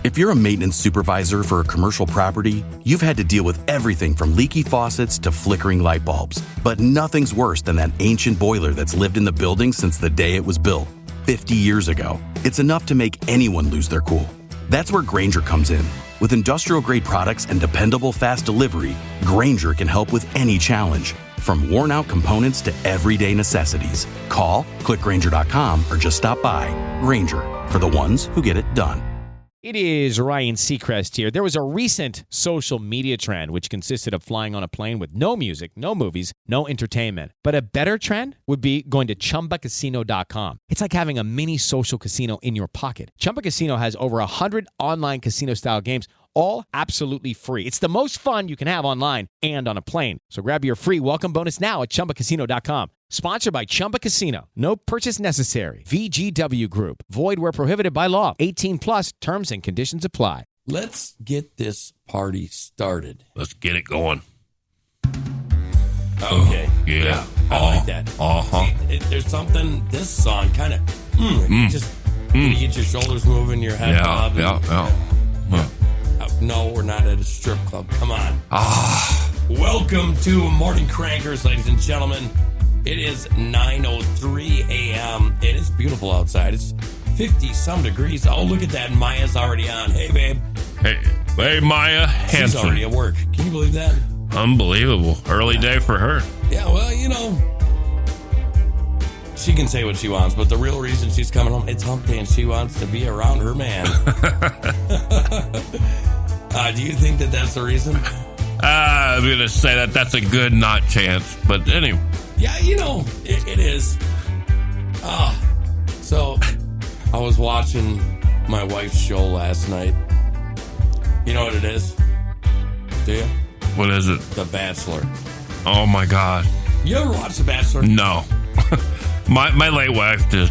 If you're a maintenance supervisor for a commercial property, you've had to deal with everything from leaky faucets to flickering light bulbs. But nothing's worse than that ancient boiler that's lived in the building since the day it was built, 50 years ago. It's enough to make anyone lose their cool. That's where Grainger comes in. With industrial-grade products and dependable fast delivery, Grainger can help with any challenge, from worn-out components to everyday necessities. Call, click Grainger.com, or just stop by. Grainger, for the ones who get it done. It is Ryan Seacrest here. There was a recent social media trend which consisted of flying on a plane with no music, no movies, no entertainment. But a better trend would be going to ChumbaCasino.com. It's like having a mini social casino in your pocket. Chumba Casino has over 100 online casino-style games, all absolutely free. It's the most fun you can have online and on a plane. So grab your free welcome bonus now at ChumbaCasino.com. Sponsored by Chumba Casino. No purchase necessary. VGW Group. Void where prohibited by law. 18 plus terms and conditions apply. Let's get this party started. Let's get it going. Okay. Yeah. I like that. See, there's something, this song kind of, you get your shoulders moving, your head bobbing. Yeah. No, we're not at a strip club. Come on. Welcome to Morning Crankers, ladies and gentlemen. It is 9:03 a.m. It is beautiful outside. It's 50-some degrees. Oh, look at that. Maya's already on. Hey, babe. Hey, Maya Hansen. She's already at work. Can you believe that? Unbelievable. Early day for her. Yeah, well, she can say what she wants, but the real reason she's coming home, it's hump day and she wants to be around her man. Do you think that that's the reason? I'm going to say that's a good not chance, but anyway. Yeah, it is. So I was watching my wife's show last night. You know what it is? Do you? What is it? The Bachelor. Oh, my God. You ever watch The Bachelor? No. my late wife did.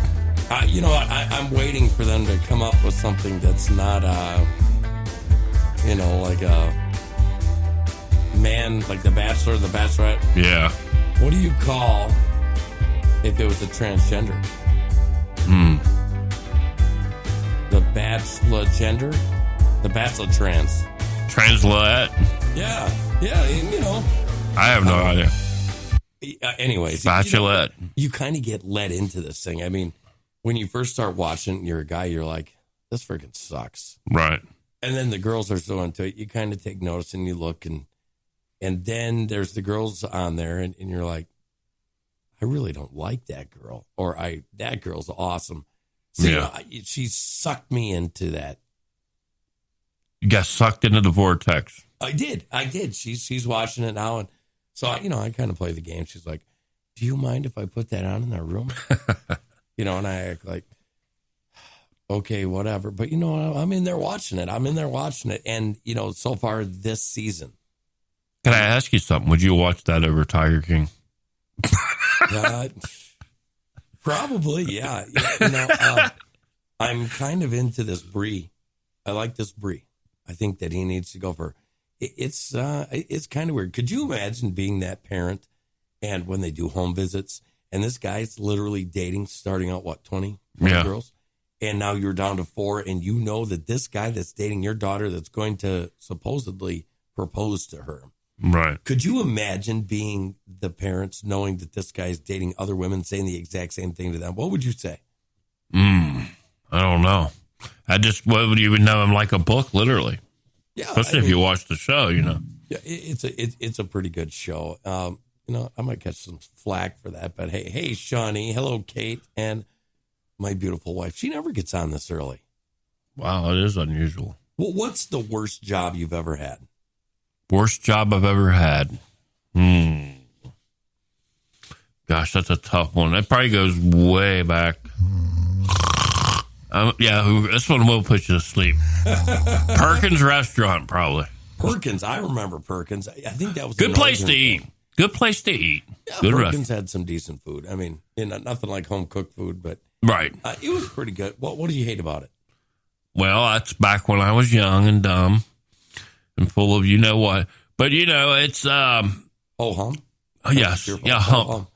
You know what? I'm waiting for them to come up with something that's not, like a man, like The Bachelor, The Bachelorette. Yeah. What do you call if it was a transgender? The Bachelor gender? The Bachelor trans. Translate. Yeah, I have no idea. Anyways. Bachelorette. You kind of get led into this thing. I mean, when you first start watching, you're a guy, you're like, this freaking sucks. Right. And then the girls are so into it, you kind of take notice and you look and then there's the girls on there and you're like, I really don't like that girl. Or that girl's awesome. So, she sucked me into that. You got sucked into the vortex. I did. She's watching it now. And so, I kind of play the game. She's like, do you mind if I put that on in our room? And I act like, okay, whatever. But I'm in there watching it. And, so far this season. Can I ask you something? Would you watch that over Tiger King? Probably, yeah. I'm kind of into this Brie. I like this Brie. I think that he needs to go for. It's kind of weird. Could you imagine being that parent, and when they do home visits, and this guy's literally dating, starting out 20 girls, and now you're down to 4, and you know that this guy that's dating your daughter that's going to supposedly propose to her. Right. Could you imagine being the parents knowing that this guy's dating other women, saying the exact same thing to them? What would you say? I don't know. What would you know him like a book, literally? Yeah. Especially if you watch the show, Yeah, it's a pretty good show. I might catch some flack for that, but hey, Shawnee, hello, Kate, and my beautiful wife. She never gets on this early. Wow, it is unusual. Well, what's the worst job you've ever had? Worst job I've ever had. Gosh, that's a tough one. That probably goes way back. This one will put you to sleep. Perkins Restaurant, probably. Perkins, I remember Perkins. I think that was good place to eat. Good place to eat. Yeah, good Perkins restaurant. had some decent food. I mean, nothing like home cooked food, but right. It was pretty good. What did you hate about it? Well, that's back when I was young and dumb and full of what. But it's hum. Yes, yeah, hump.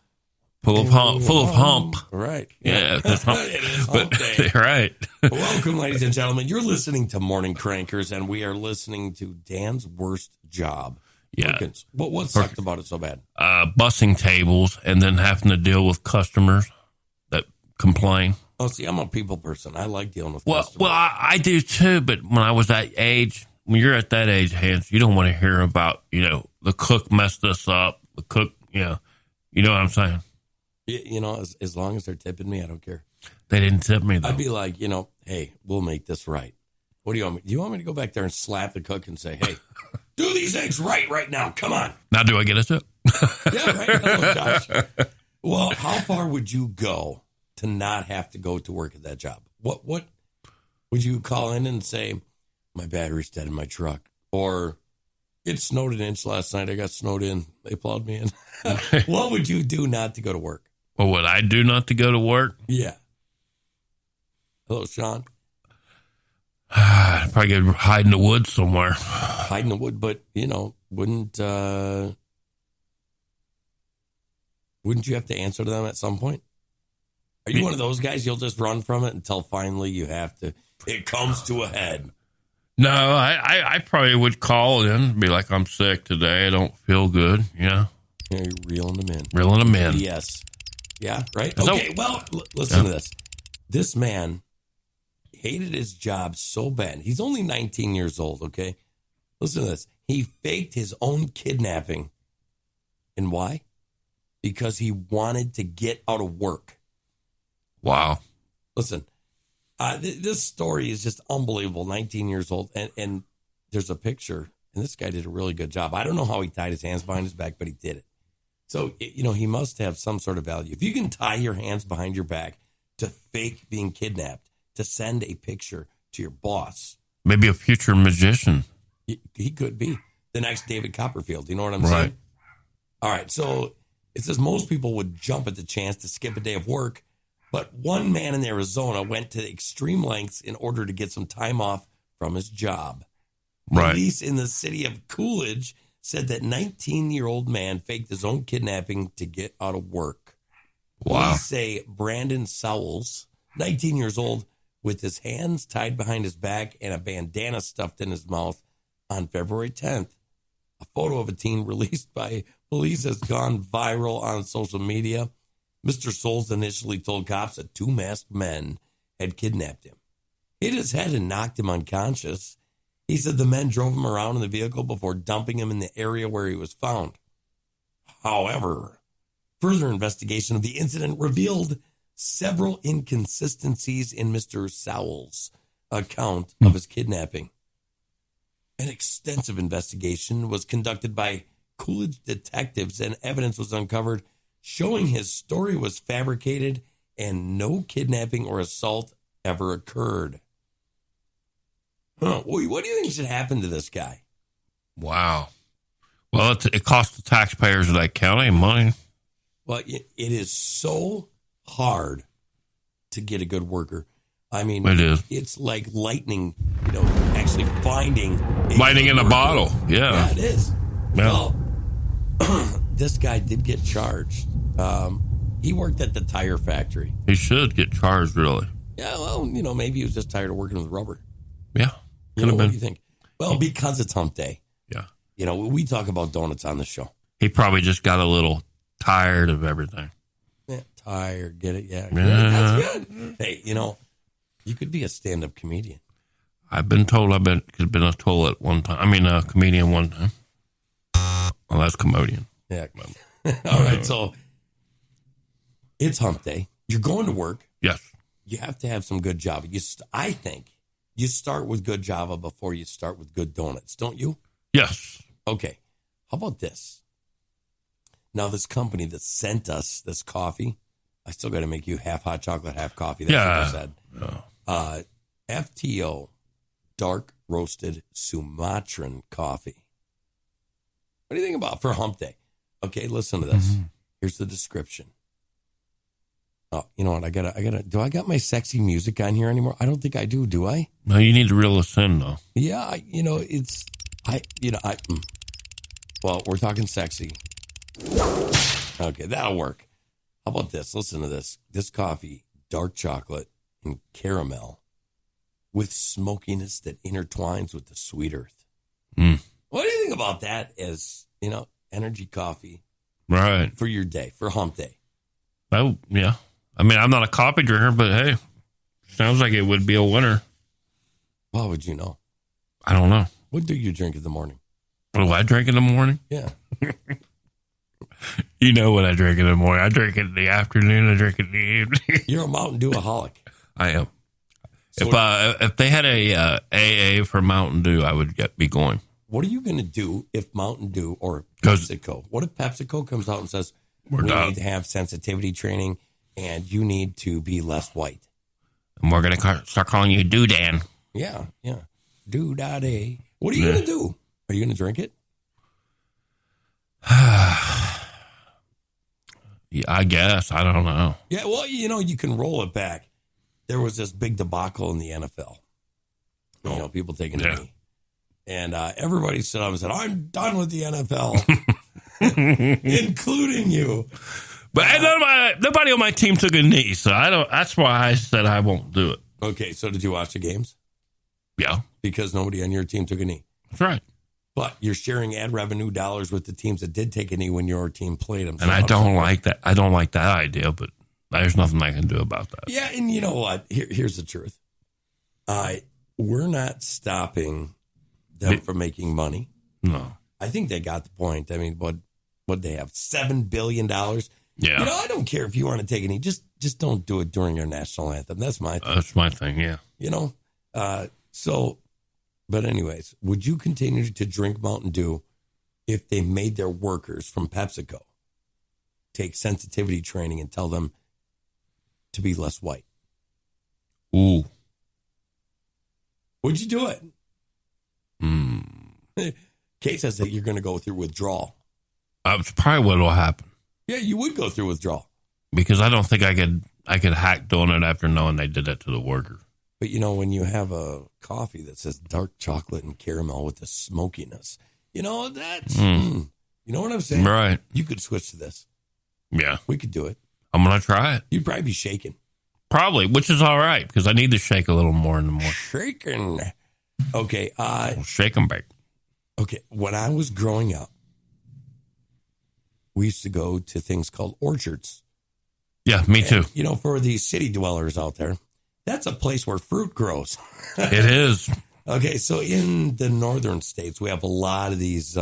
Full of hump. Right. Yeah. That's hump. It is hump day. Right. Welcome, ladies and gentlemen. You're listening to Morning Crankers, and we are listening to Dan's worst job. Yeah. Perkins, what sucked about it so bad? Bussing tables and then having to deal with customers that complain. Oh, see, I'm a people person. I like dealing with Well, customers. I do too, but when I was that age, when you're at that age, Hans, you don't want to hear about, the cook messed us up. The cook, you know what I'm saying? As long as they're tipping me, I don't care. They didn't tip me, though. I'd be like, hey, we'll make this right. What do you want me? Do you want me to go back there and slap the cook and say, hey, do these eggs right now? Come on. Now, do I get a tip? Yeah, right. Oh, gosh. Well, how far would you go to not have to go to work at that job? What would you call in and say, my battery's dead in my truck? Or it snowed an inch last night. I got snowed in. They plowed me in. What would you do not to go to work? Well, would I do not to go to work? Yeah. Hello, Sean. I'd probably go hide in the woods somewhere. Hide in the wood, but, wouldn't you have to answer to them at some point? Are you one of those guys, you'll just run from it until finally you have to, it comes to a head? No, I probably would call in, be like, I'm sick today. I don't feel good, Yeah, you're reeling them in. Reeling them in. Yes. Yeah, right? Okay, well, listen to this. This man hated his job so bad. He's only 19 years old, okay? Listen to this. He faked his own kidnapping. And why? Because he wanted to get out of work. Wow. Listen, this story is just unbelievable. 19 years old. And there's a picture. And this guy did a really good job. I don't know how he tied his hands behind his back, but he did it. So, he must have some sort of value. If you can tie your hands behind your back to fake being kidnapped, to send a picture to your boss. Maybe a future magician. He could be the next David Copperfield. You know what I'm saying? All right. So it says most people would jump at the chance to skip a day of work, but one man in Arizona went to extreme lengths in order to get some time off from his job. Right. Police in the city of Coolidge said that 19-year-old man faked his own kidnapping to get out of work. Wow. Police say Brandon Sowles, 19 years old, with his hands tied behind his back and a bandana stuffed in his mouth on February 10th. A photo of a teen released by police has gone viral on social media. Mr. Souls initially told cops that two masked men had kidnapped him, hit his head and knocked him unconscious. He said the men drove him around in the vehicle before dumping him in the area where he was found. However, further investigation of the incident revealed several inconsistencies in Mr. Sowell's account of his kidnapping. An extensive investigation was conducted by Coolidge detectives, and evidence was uncovered showing his story was fabricated and no kidnapping or assault ever occurred. What do you think should happen to this guy? Wow. Well, it costs the taxpayers of that county money. Well, it is so hard to get a good worker. I mean, It is. It's like lightning, actually finding Lightning in a worker. bottle. Yeah. It is. Yeah. Well, this guy did get charged. He worked at the tire factory. He should get charged, really. Yeah, well, maybe he was just tired of working with rubber. Yeah. Could have What been. do you think? Well, because it's hump day. Yeah. We talk about donuts on the show. He probably just got a little tired of everything. Yeah, tired, get it? Yeah. Yeah. That's good. Hey, you could be a stand-up comedian. I've been told I've been a toilet one time. I mean, a comedian one time. Well, that's comedian. Yeah. All right, so it's hump day. You're going to work. Yes. You have to have some good Java. I think you start with good Java before you start with good donuts, don't you? Yes. Okay. How about this? Now, this company that sent us this coffee, I still got to make you half hot chocolate, half coffee. That's what I said. FTO, dark roasted Sumatran coffee. What do you think about for hump day? Okay, listen to this. Here's the description. Oh, you know what? Do I got my sexy music on here anymore? I don't think I do I? No, you need to reel us in, though. Yeah, well, we're talking sexy. Okay, that'll work. How about this? Listen to this. This coffee, dark chocolate and caramel with smokiness that intertwines with the sweet earth. Mm. What do you think about that as, energy coffee Right. for your day, for hump day? Oh, yeah. I mean, I'm not a coffee drinker, but hey, sounds like it would be a winner. How would you know? I don't know. What do you drink in the morning? What do I drink in the morning? Yeah. You know what I drink in the morning. I drink it in the afternoon. I drink it in the evening. You're a Mountain Dew-aholic. I am. So If they had a AA for Mountain Dew, I would be going. what are you going to do if Mountain Dew or 'Cause- PepsiCo, what if PepsiCo comes out and says, We're we done. need to have sensitivity training and you need to be less white? And we're going to start calling you Doodan. Yeah. Do-da-day. What are you going to do? Are you going to drink it? Yeah, I guess. I don't know. Yeah, well, you can roll it back. There was this big debacle in the NFL. People taking a knee. And everybody stood up and said, I'm done with the NFL, including you. But nobody on my team took a knee, so I don't. That's why I said I won't do it. Okay, so did you watch the games? Yeah, Because nobody on your team took a knee. that's right. But you're sharing ad revenue dollars with the teams that did take a knee when your team played them. And I don't like that. I don't like that idea, but there's nothing I can do about that. Yeah, and you know what? Here's the truth. We're not stopping them from making money. No. I think they got the point. I mean, what they have, $7 billion? Yeah. I don't care if you want to take a knee. Just don't do it during your national anthem. That's my thing. That's my thing, yeah. But anyways, would you continue to drink Mountain Dew if they made their workers from PepsiCo take sensitivity training and tell them to be less white? Ooh. Would you do it? Kate says that you're going to go through withdrawal. That's probably what will happen. Yeah, you would go through withdrawal. Because I don't think I could hack doing it after knowing they did that to the worker. But, when you have a coffee that says dark chocolate and caramel with the smokiness, that's, you know what I'm saying? Right. You could switch to this. Yeah. We could do it. I'm going to try it. You'd probably be shaking. Probably, which is all right because I need to shake a little more in the morning. Shaking. Okay. Shake and bake. Okay. When I was growing up, we used to go to things called orchards. Yeah, me too. And, for the city dwellers out there, that's a place where fruit grows. It is. Okay, so in the northern states, we have a lot of these,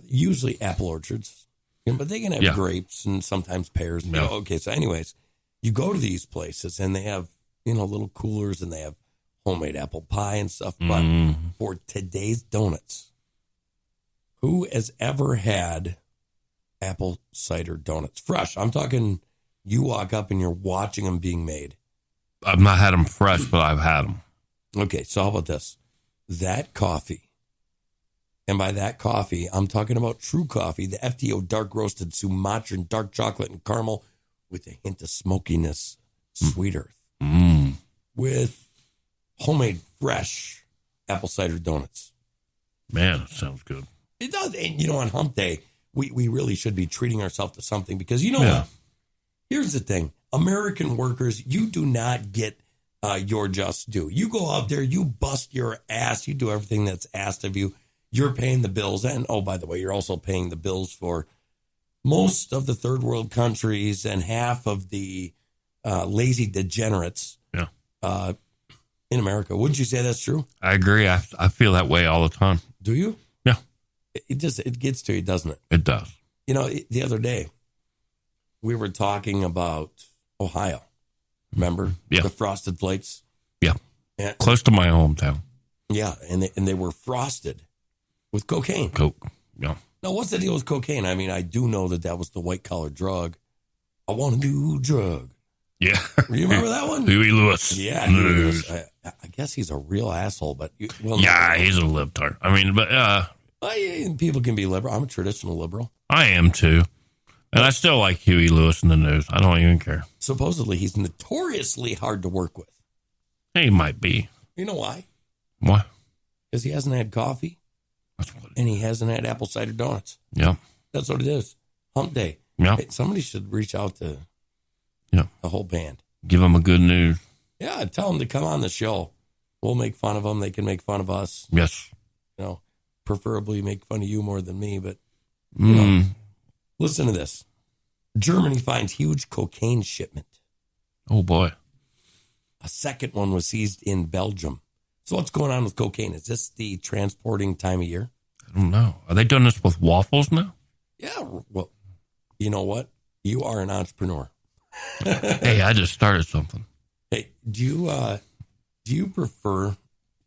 usually apple orchards, but they can have grapes and sometimes pears. Yeah. Okay, so anyways, you go to these places and they have, little coolers and they have homemade apple pie and stuff. But for today's donuts, who has ever had apple cider donuts? Fresh. I'm talking, you walk up and you're watching them being made. I've not had them fresh, but I've had them. Okay, so how about this? That coffee, and by that coffee, I'm talking about true coffee, the FTO dark roasted Sumatran dark chocolate and caramel with a hint of smokiness, sweet earth, with homemade fresh apple cider donuts. Man, that sounds good. It does. And, on hump day, we really should be treating ourselves to something because what? Here's the thing. American workers, you do not get your just due. You go out there, you bust your ass, you do everything that's asked of you. You're paying the bills. And, oh, by the way, you're also paying the bills for most of the third world countries and half of the lazy degenerates in America. Wouldn't you say that's true? I agree. I feel that way all the time. Do you? Yeah. It gets to you, doesn't it? It does. The other day, we were talking about Ohio. Remember? Yeah. The Frosted Flakes? Yeah. And, close to my hometown. Yeah, and they were frosted with cocaine. Coke. Yeah. Now, what's the deal with cocaine? I mean, I do know that was the white-collar drug. I want a new drug. Yeah. You remember that one? Huey Lewis. Yeah. Huey Lewis. I guess he's a real asshole, but... He's a libtard. I mean, but... people can be liberal. I'm a traditional liberal. I am, too. And I still like Huey Lewis in the news. I don't even care. Supposedly, he's notoriously hard to work with. He might be. You know why? What? Because he hasn't had coffee. That's what it is. And he hasn't had apple cider donuts. Yeah. That's what it is. Hump day. Yeah. Hey, somebody should reach out to the whole band. Give them a good news. Yeah, tell them to come on the show. We'll make fun of them. They can make fun of us. Yes. You know, preferably make fun of you more than me. But, you know, listen to this. Germany finds huge cocaine shipment. Oh, boy. A second one was seized in Belgium. So what's going on with cocaine? Is this the transporting time of year? I don't know. Are they doing this with waffles now? Yeah. Well, you know what? You are an entrepreneur. Hey, I just started something. Hey, do you prefer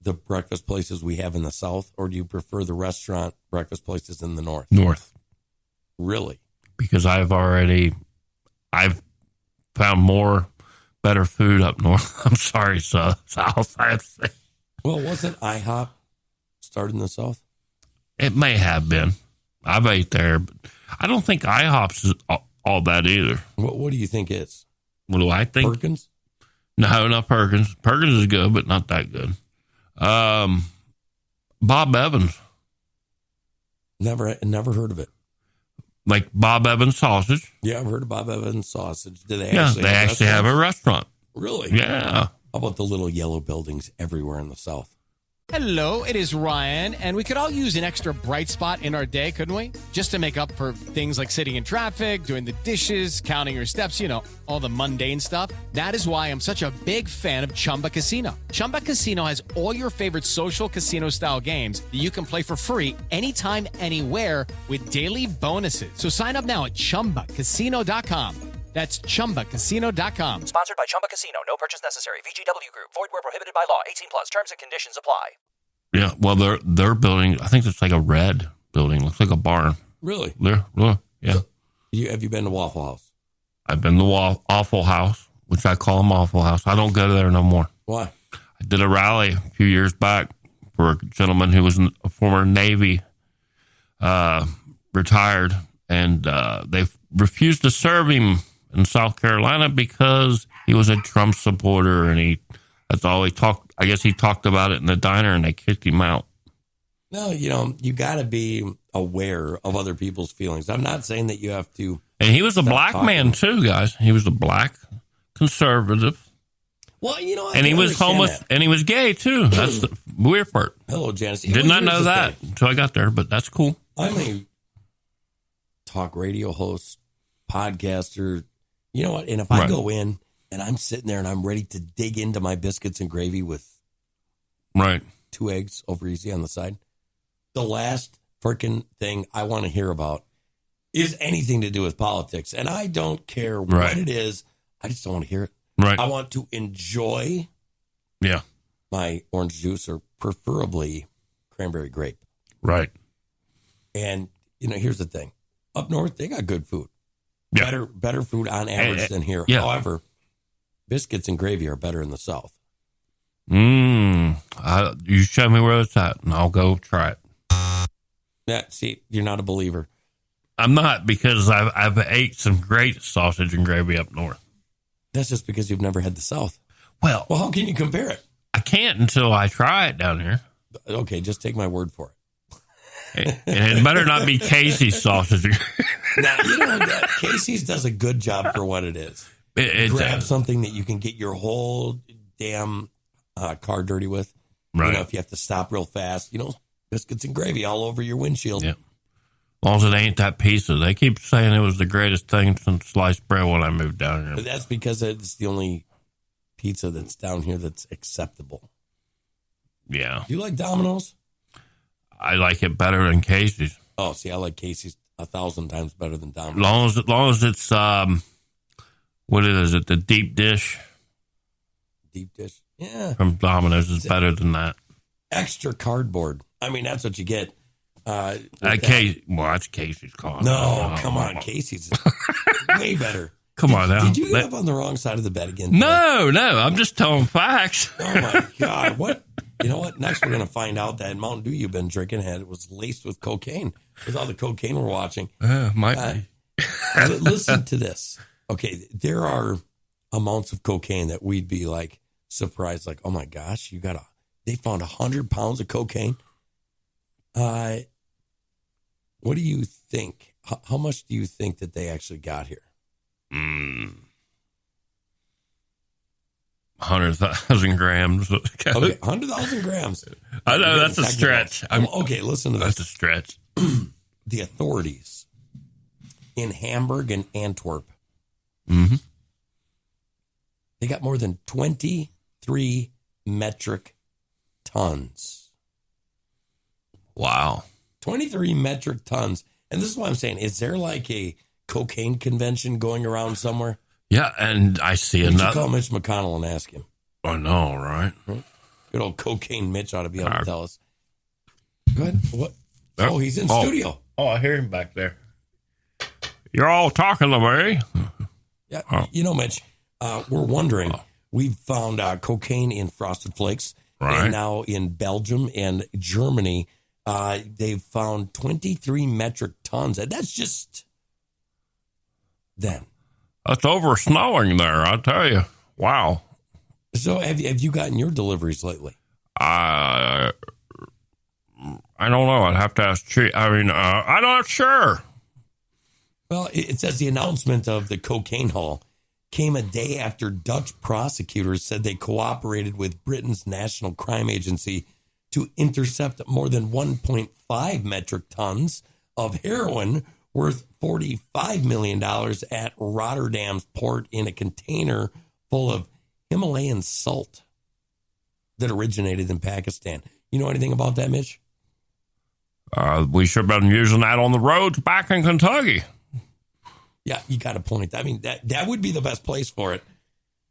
the breakfast places we have in the South, or do you prefer the restaurant breakfast places in the North? North. Really? Because I've found more better food up north. I'm sorry, South. I have to say. Well, wasn't IHOP started in the South? It may have been. I've ate there, but I don't think IHOP's is all that either. What do you think is? What do I think? Perkins? No, not Perkins. Perkins is good, but not that good. Bob Evans. Never heard of it. Like Bob Evans sausage. Yeah, I've heard of Bob Evans sausage. Do they Yeah, actually they actually have a restaurant. Really? Yeah. How about the little yellow buildings everywhere in the South? Hello, it is Ryan, and we could all use an extra bright spot in our day, couldn't we? Just to make up for things like sitting in traffic, doing the dishes, counting your steps, you know, all the mundane stuff. That is why I'm such a big fan of Chumba Casino. Chumba Casino has all your favorite social casino-style games that you can play for free anytime, anywhere with daily bonuses. So sign up now at ChumbaCasino.com. That's ChumbaCasino.com. Sponsored by Chumba Casino. No purchase necessary. VGW Group. Void where prohibited by law. 18 plus. Terms and conditions apply. Yeah. Well, they're building, I think it's like a red building. Looks like a barn. Really? Yeah. Have you been to Waffle House? I've been to Waffle House, which I call them Waffle House. I don't go there no more. Why? I did a rally a few years back for a gentleman who was a former Navy, retired, and they refused to serve him in South Carolina because he was a Trump supporter, and that's all he talked. I guess he talked about it in the diner, and they kicked him out. No, you got to be aware of other people's feelings. I'm not saying that you have to. And he was a black man too, guys. He was a black conservative. Well, and he was homeless, and he was gay too. That's the weird part. Hello, Janice. Did not know that until I got there, but that's cool. I'm a talk radio host, podcaster. You know what? And if I go in and I'm sitting there and I'm ready to dig into my biscuits and gravy with 2 eggs over easy on the side, the last freaking thing I want to hear about is anything to do with politics. And I don't care what it is. I just don't want to hear it. Right. I want to enjoy my orange juice, or preferably cranberry grape. Right. And, here's the thing. Up north, they got good food. Yeah. Better food on average than here. Yeah. However, biscuits and gravy are better in the South. You show me where it's at, and I'll go try it. Yeah, see, you're not a believer. I'm not, because I've ate some great sausage and gravy up north. That's just because you've never had the South. Well, how can you compare it? I can't until I try it down here. Okay, just take my word for it. And it better not be Casey's sausage. Now, Casey's does a good job for what it is. Grab something that you can get your whole damn car dirty with. Right. If you have to stop real fast, biscuits and gravy all over your windshield. Yeah. As long as it ain't that pizza. They keep saying it was the greatest thing since sliced bread when I moved down here. But that's because it's the only pizza that's down here that's acceptable. Yeah. Do you like Domino's? I like it better than Casey's. Oh, see, I like Casey's 1,000 times better than Domino's. Long as it's what is it? The deep dish. Deep dish, yeah. From Domino's is better than that. Extra cardboard. I mean, that's what you get. That's Casey's call. No, come on, Casey's is way better. Come on now. Did you get up on the wrong side of the bed again? No. I'm just telling facts. Oh my God! What? You know what? Next, we're going to find out that Mountain Dew you've been drinking was laced with cocaine. With all the cocaine we're watching. Might be. Listen to this. Okay, there are amounts of cocaine that we'd be like surprised, like, oh my gosh, they found 100 pounds of cocaine. What do you think how much do you think that they actually got here? 100,000 grams. Okay, 100,000 grams. I know that's a stretch. Okay, listen to this. That's a stretch. The authorities in Hamburg and Antwerp, they got more than 23 metric tons. Wow. 23 metric tons. And this is what I'm saying. Is there like a cocaine convention going around somewhere? Yeah, and I see You another. call Mitch McConnell and ask him. I know, right? Good old cocaine Mitch ought to be able to tell us. Go ahead. What? Oh, he's in studio. Oh, I hear him back there. You're all talking to me. Yeah, you know, Mitch, we're wondering. We've found cocaine in Frosted Flakes. Right. And now in Belgium and Germany, they've found 23 metric tons. And that's just then. That's over snowing there, I tell you. Wow. So have you gotten your deliveries lately? I don't know. I'd have to ask Chief. I mean, I'm not sure. Well, it says the announcement of the cocaine haul came a day after Dutch prosecutors said they cooperated with Britain's National Crime Agency to intercept more than 1.5 metric tons of heroin worth $45 million at Rotterdam's port in a container full of Himalayan salt that originated in Pakistan. You know anything about that, Mitch? We should have been using that on the roads back in Kentucky. Yeah, you got a point. I mean, that would be the best place for it.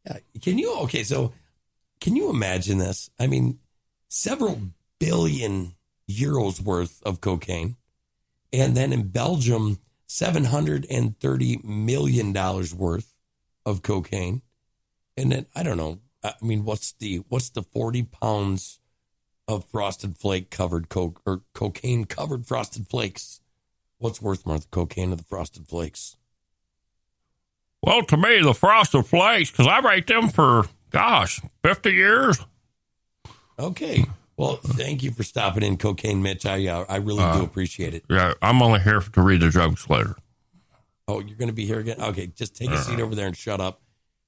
Yeah. Can you imagine this? I mean, several billion euros worth of cocaine. And then in Belgium, $730 million worth of cocaine. And then, I don't know. I mean, what's the 40 pounds of Frosted Flake covered cocaine covered Frosted Flakes? What's worth more, the cocaine or the Frosted Flakes? Well, to me, the Frosted Flakes, because I've ate them for, 50 years. Okay. Well, thank you for stopping in, Cocaine Mitch. I really do appreciate it. Yeah, I'm only here to read the jokes later. Oh, you're going to be here again? Okay, just take a seat over there and shut up.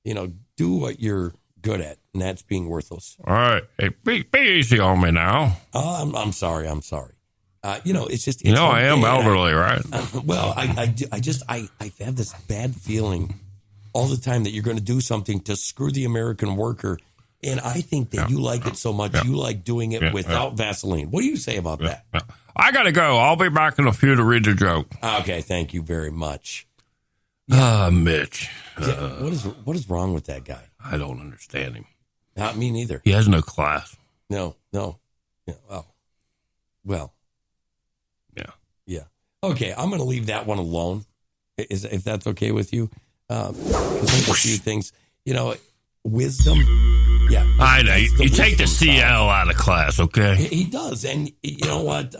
Do what you're good at, and that's being worthless. All right. Hey, be easy on me now. I'm sorry. It's just... I am elderly, right? Well, I have this bad feeling all the time that you're going to do something to screw the American worker. And I think that you like it so much, you like doing it without Vaseline. What do you say about that? Yeah. I got to go. I'll be back in a few to read the joke. Okay, thank you very much. Mitch. What is wrong with that guy? I don't understand him. Not me neither. He has no class. No. Yeah, well. Yeah. Okay, I'm going to leave that one alone, if that's okay with you. Because there's a few things, wisdom. Yeah. I know. You take the CL out of class, okay? He does. And you know what?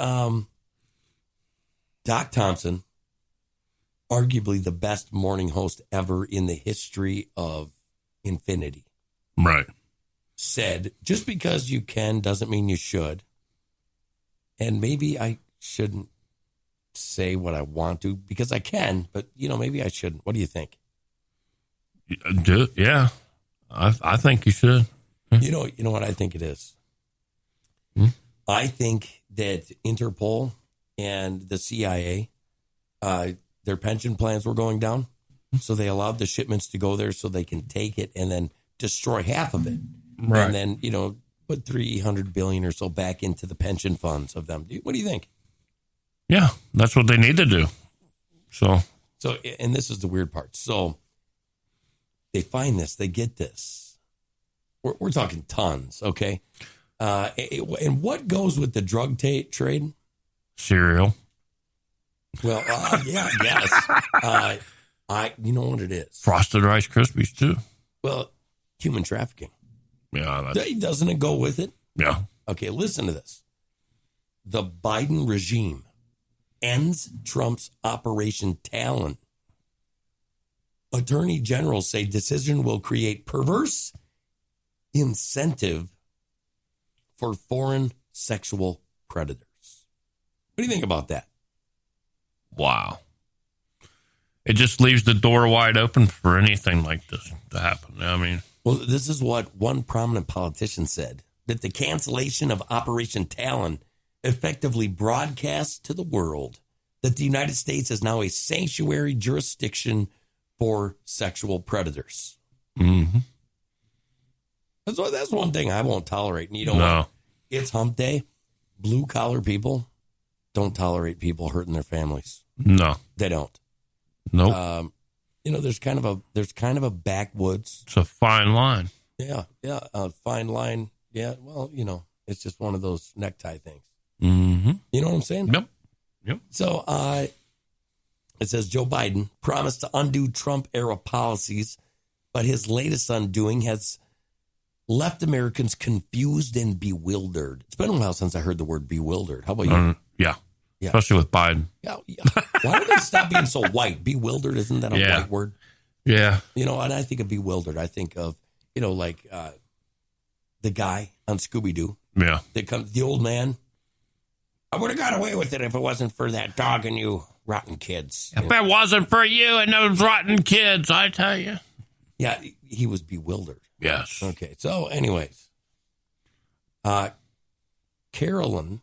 Doc Thompson, arguably the best morning host ever in the history of infinity. Right. Said, just because you can doesn't mean you should. And maybe I shouldn't say what I want to because I can, but maybe I shouldn't. What do you think? Yeah. I think you should. You know what I think it is? I think that Interpol and the CIA, their pension plans were going down. So they allowed the shipments to go there so they can take it and then destroy half of it. Right. And then, put $300 billion or so back into the pension funds of them. What do you think? Yeah, that's what they need to do. So, and this is the weird part. So they find this, they get this. We're talking tons, okay? And what goes with the drug trade? Cereal. Well, yeah, yes. You know what it is? Frosted Rice Krispies, too. Well, human trafficking. Yeah. Doesn't it go with it? Yeah. Okay, listen to this. The Biden regime ends Trump's Operation Talon. Attorney generals say decision will create perverse incentive for foreign sexual predators. What do you think about that? Wow. it just leaves the door wide open for anything like this to happen. I mean, well, this is what one prominent politician said, that the cancellation of Operation Talon effectively broadcasts to the world that the United States is now a sanctuary jurisdiction for sexual predators. mm-hmm. That's one thing I won't tolerate. And you know what? It's hump day. Blue collar people don't tolerate people hurting their families. No, They don't. nope. There's kind of a backwoods. It's a fine line. Yeah, a fine line. Yeah, well, it's just one of those necktie things. Mm-hmm. You know what I'm saying? Yep. So it says Joe Biden promised to undo Trump-era policies, but his latest undoing has left Americans confused and bewildered. It's been a while since I heard the word bewildered. How about you? Yeah. Yeah. Especially with Biden. Yeah. Why don't they stop being so white? Bewildered, isn't that a white word? Yeah. And I think of bewildered. I think of, like the guy on Scooby-Doo. Yeah. The old man. I would have got away with it if it wasn't for that dog and you rotten kids. If it wasn't for you and those rotten kids, I tell you. Yeah, he was bewildered. Yes. Okay, so anyways, Carolyn,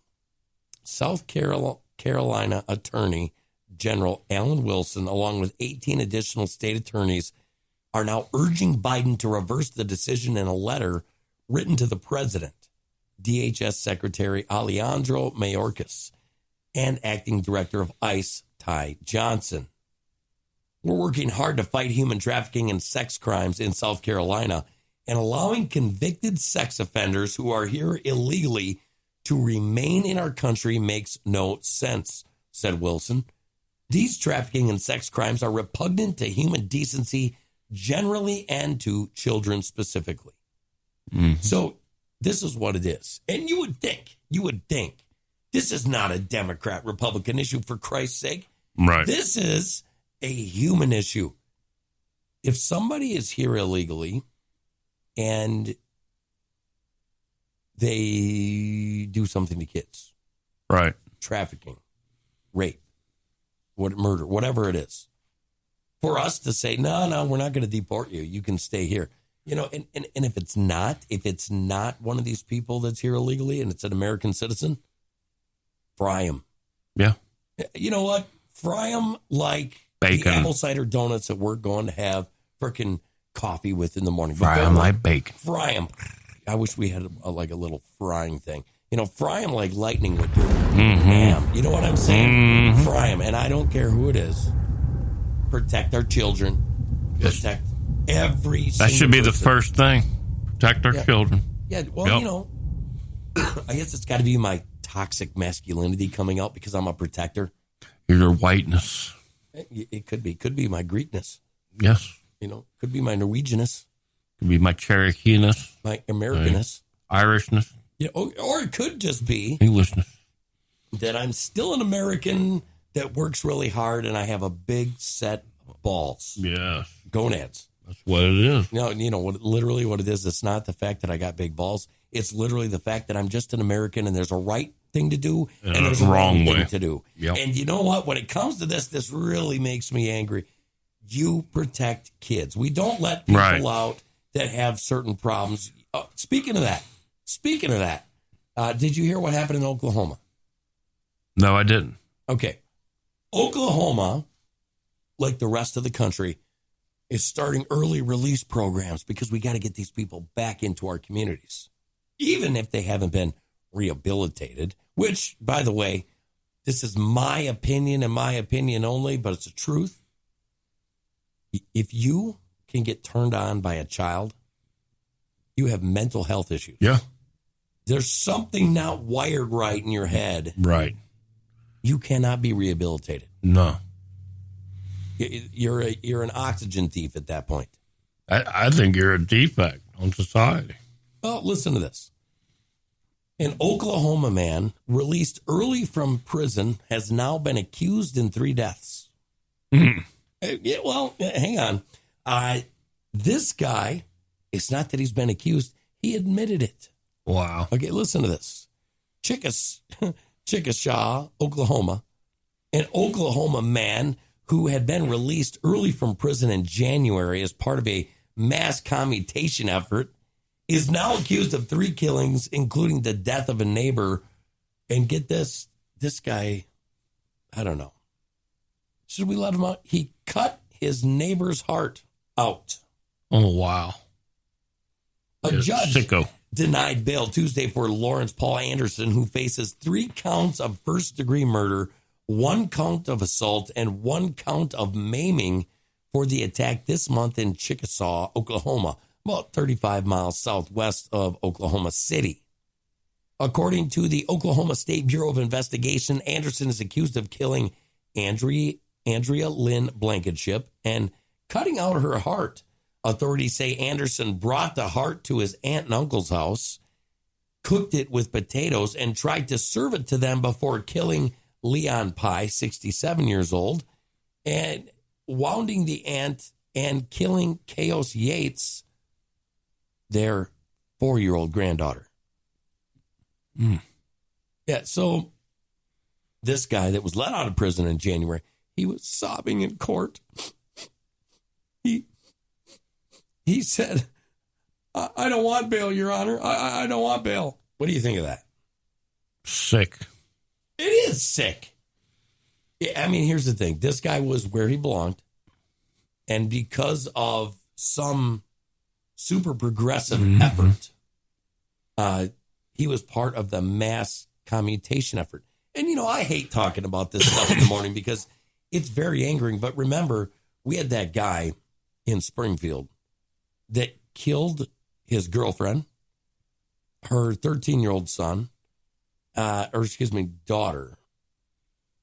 South Carolina Attorney General Alan Wilson, along with 18 additional state attorneys, are now urging Biden to reverse the decision in a letter written to the president, DHS Secretary Alejandro Mayorkas, and Acting Director of ICE, Ty Johnson. We're working hard to fight human trafficking and sex crimes in South Carolina, and allowing convicted sex offenders who are here illegally to remain in our country makes no sense, said Wilson. These trafficking and sex crimes are repugnant to human decency generally and to children specifically. Mm-hmm. So this is what it is. And you would think, this is not a Democrat-Republican issue, for Christ's sake. Right. This is a human issue. If somebody is here illegally and they do something to kids, Right. trafficking, rape, murder, whatever it is, for us to say, no, we're not going to deport you. You can stay here. And if it's not one of these people that's here illegally and it's an American citizen, fry them. Yeah. You know what? Fry them like Bacon. the apple cider donuts that we're going to have freaking coffee with in the morning. Fry them like bacon. Fry them. I wish we had a little frying thing. Fry them like lightning would do. Mm-hmm. Bam. You know what I'm saying? Mm-hmm. Fry them. And I don't care who it is. Protect our children. Protect every That should be the person. first thing. Protect our children. Yeah, well, Yep. I guess it's got to be my toxic masculinity coming out because I'm a protector. Your whiteness. It could be my Greekness. Yes. Could be my Norwegianness, Could be my Cherokee-ness. my Americanness. Irishness. Or it could just be Englishness. that I'm still an American that works really hard and I have a big set of balls. Yes. Gonads. That's what it is. Literally what it is. It's not the fact that I got big balls. It's literally the fact that I'm just an American and there's a right thing to do and there's a wrong thing to do. Yep. And you know what? When it comes to this really makes me angry. You protect kids. We don't let people out that have certain problems. Speaking of that, did you hear what happened in Oklahoma? No, I didn't. Okay. Oklahoma, like the rest of the country, is starting early release programs because we got to get these people back into our communities, even if they haven't been rehabilitated, which, by the way, this is my opinion and my opinion only, but it's the truth. If you can get turned on by a child, you have mental health issues. Yeah. There's something not wired right in your head. Right. You cannot be rehabilitated. No. You're an oxygen thief at that point. I think you're a defect on society. Well, listen to this. An Oklahoma man released early from prison has now been accused in 3 deaths. Mm. Yeah, well, hang on. This guy, it's not that he's been accused. He admitted it. Wow. Okay, listen to this. Chickasha, Oklahoma. An Oklahoma man who had been released early from prison in January as part of a mass commutation effort, is now accused of 3 killings, including the death of a neighbor. And get this guy, I don't know. Should we let him out? He cut his neighbor's heart out. Oh, wow. A judge denied bail Tuesday for Lawrence Paul Anderson, who faces 3 counts of first-degree murder, 1 count of assault, and 1 count of maiming for the attack this month in Chickasaw, Oklahoma, about 35 miles southwest of Oklahoma City. According to the Oklahoma State Bureau of Investigation, Anderson is accused of killing Andrea Lynn Blankenship and cutting out her heart. Authorities say Anderson brought the heart to his aunt and uncle's house, cooked it with potatoes, and tried to serve it to them before killing Leon Pye, 67 years old, and wounding the aunt and killing Chaos Yates, their 4-year-old granddaughter. Yeah, so this guy that was let out of prison in January, he was sobbing in court. He said, I don't want bail, Your Honor. I don't want bail. What do you think of that? Sick. It is sick. I mean, here's the thing. This guy was where he belonged. And because of some super progressive effort, he was part of the mass commutation effort. And, you know, I hate talking about this stuff in the morning because it's very angering. But remember, we had that guy in Springfield that killed his girlfriend, her 13-year-old son, daughter.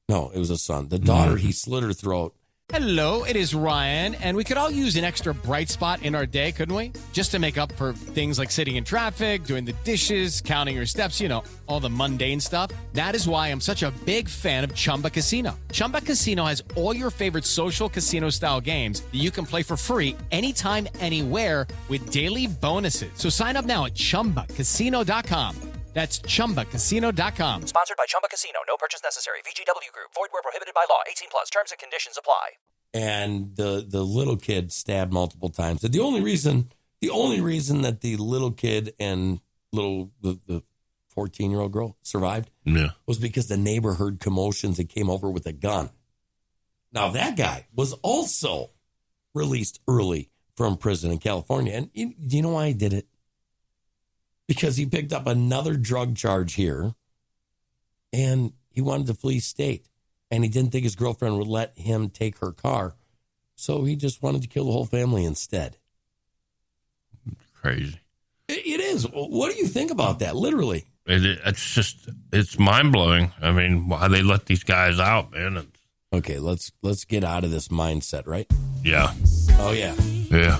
No, it was a son. The daughter, he slit her throat. Hello, it is Ryan, and we could all use an extra bright spot in our day, couldn't we? Just to make up for things like sitting in traffic, doing the dishes, counting your steps, you know, all the mundane stuff. That is why I'm such a big fan of Chumba Casino. Chumba Casino has all your favorite social casino-style games that you can play for free anytime, anywhere with daily bonuses. So sign up now at ChumbaCasino.com. That's ChumbaCasino.com. Sponsored by Chumba Casino. No purchase necessary. VGW Group. Void where prohibited by law. 18 plus. Terms and conditions apply. And the little kid stabbed multiple times. The only reason that the little kid and the 14-year-old girl survived was because the neighbor heard commotions and came over with a gun. Now, that guy was also released early from prison in California. And do you know why he did it? Because he picked up another drug charge here and he wanted to flee state. And he didn't think his girlfriend would let him take her car. So he just wanted to kill the whole family instead. Crazy. It is. What do you think about that? Literally. It's mind-blowing. I mean, why they let these guys out, man. Okay, let's get out of this mindset, right? Yeah. Oh, yeah. Yeah.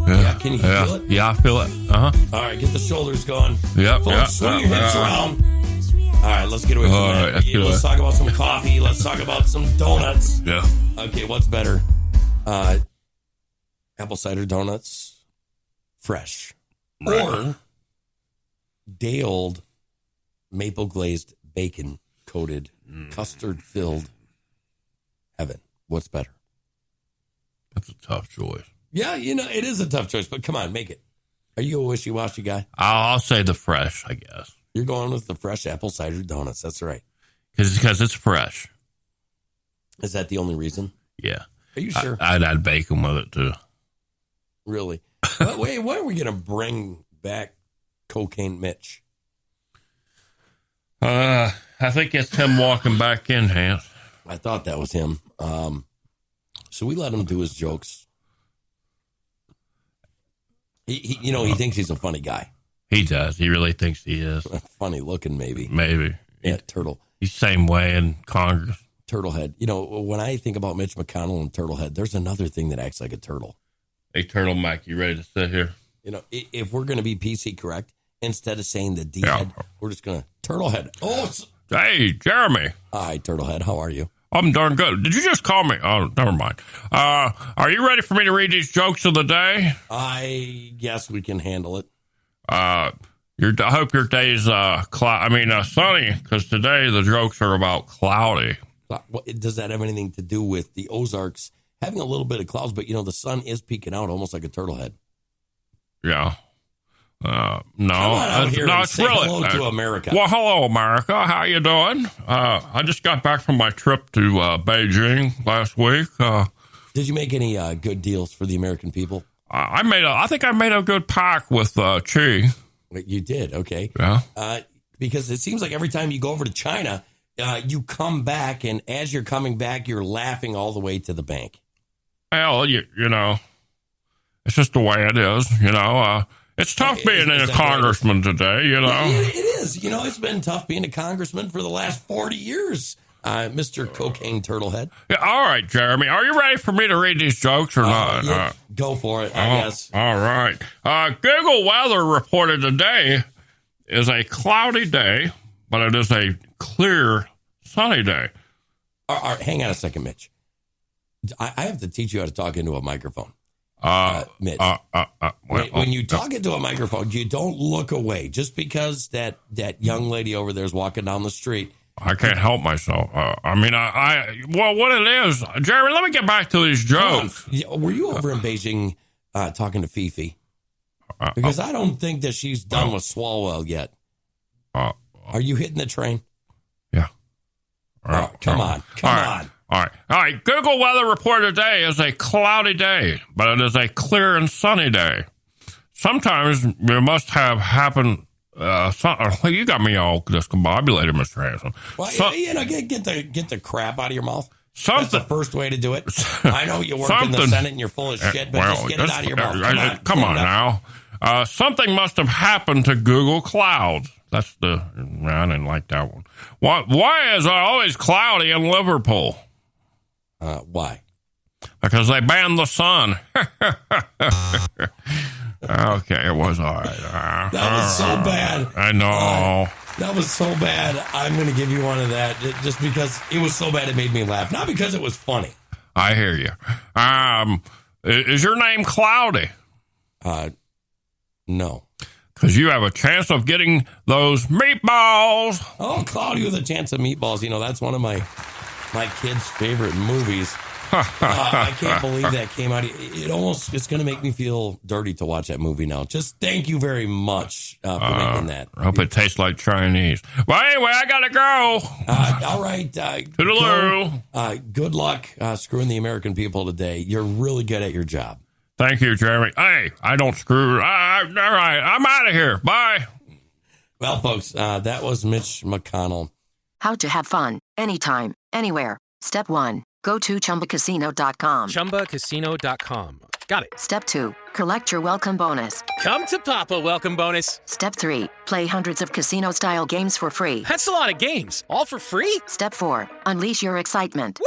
Yeah, can you feel it? Yeah, I feel it. Uh-huh. All right, get the shoulders going. Yep. Swing your hips around. All right, let's get away from that. Let's talk about some coffee. Let's talk about some donuts. Yeah. Okay, what's better? Apple cider donuts, fresh. Right. Or day-old maple glazed bacon coated, custard filled heaven. What's better? That's a tough choice. Yeah, you know, it is a tough choice, but come on, make it. Are you a wishy-washy guy? I'll say the fresh, I guess. You're going with the fresh apple cider donuts. That's right. Because it's fresh. Is that the only reason? Yeah. Are you sure? I'd add bacon with it, too. Really? But wait, when are we going to bring back Cocaine Mitch? I think it's him walking back in, Hans. I thought that was him. So we let him do his jokes. He thinks he's a funny guy. He does. He really thinks he is. Funny looking, maybe. Maybe. Yeah, turtle. He's the same way in Congress. Turtlehead. You know, when I think about Mitch McConnell and Turtlehead, there's another thing that acts like a turtle. Hey, Turtle Mac, you ready to sit here? You know, if we're going to be PC correct, instead of saying the D-head, we're just going to Turtlehead. Oh, hey, Jeremy. Hi, Turtlehead. How are you? I'm darn good. Did you just call me? Oh, never mind. Are you ready for me to read these jokes of the day? I guess we can handle it. I hope your day's sunny, because today the jokes are about cloudy. Does that have anything to do with the Ozarks having a little bit of clouds, but, the sun is peeking out almost like a turtle head? Yeah. No, it's really hello to America. Well, hello, America. How you doing? I just got back from my trip to Beijing last week. Did you make any good deals for the American people? I think I made a good pack with Chi. You did, okay. Yeah. Because it seems like every time you go over to China, you come back, and as you're coming back, you're laughing all the way to the bank. Well, you know, it's just the way it is. It's tough being a congressman today, It is. It's been tough being a congressman for the last 40 years, Mr. Cocaine Turtlehead. Yeah, all right, Jeremy. Are you ready for me to read these jokes or not? Yeah, go for it, I guess. All right. Google Weather reported today is a cloudy day, but it is a clear, sunny day. All right, hang on a second, Mitch. I have to teach you how to talk into a microphone. Mitch, when you talk into a microphone, you don't look away. Just because that young lady over there is walking down the street, I can't help myself. What it is, Jeremy, let me get back to these jokes. Were you over in Beijing talking to Fifi? Because I don't think that she's done with Swalwell yet. Are you hitting the train? Yeah. Come on. All right. Google Weather report today is a cloudy day, but it is a clear and sunny day. Sometimes it must have happened. You got me all discombobulated, Mr. Hanson. Well, get the crap out of your mouth. That's the first way to do it. I know you work in the Senate and you're full of shit, but just get it out of your mouth. Come on now. Something must have happened to Google Clouds. I didn't like that one. Why is it always cloudy in Liverpool? Why? Because they banned the sun. Okay, it was all right. That was so bad. I know. That was so bad. I'm going to give you one of that just because it was so bad it made me laugh. Not because it was funny. I hear you. Is your name Cloudy? No. Because you have a chance of getting those meatballs. Oh, Cloudy with a chance of meatballs. That's one of my kids' favorite movies. I can't believe that came out. It's going to make me feel dirty to watch that movie now. Just thank you very much for making that. I hope it tastes like Chinese. Well, anyway, I got to go. All right. Toodaloo. Good luck screwing the American people today. You're really good at your job. Thank you, Jeremy. Hey, I don't screw. All right. I'm out of here. Bye. Well, folks, that was Mitch McConnell. How to have fun anytime, anywhere. Step 1. Go to ChumbaCasino.com. ChumbaCasino.com. Got it. Step 2. Collect your welcome bonus. Come to Papa welcome bonus. Step 3. Play hundreds of casino-style games for free. That's a lot of games. All for free? Step 4. Unleash your excitement.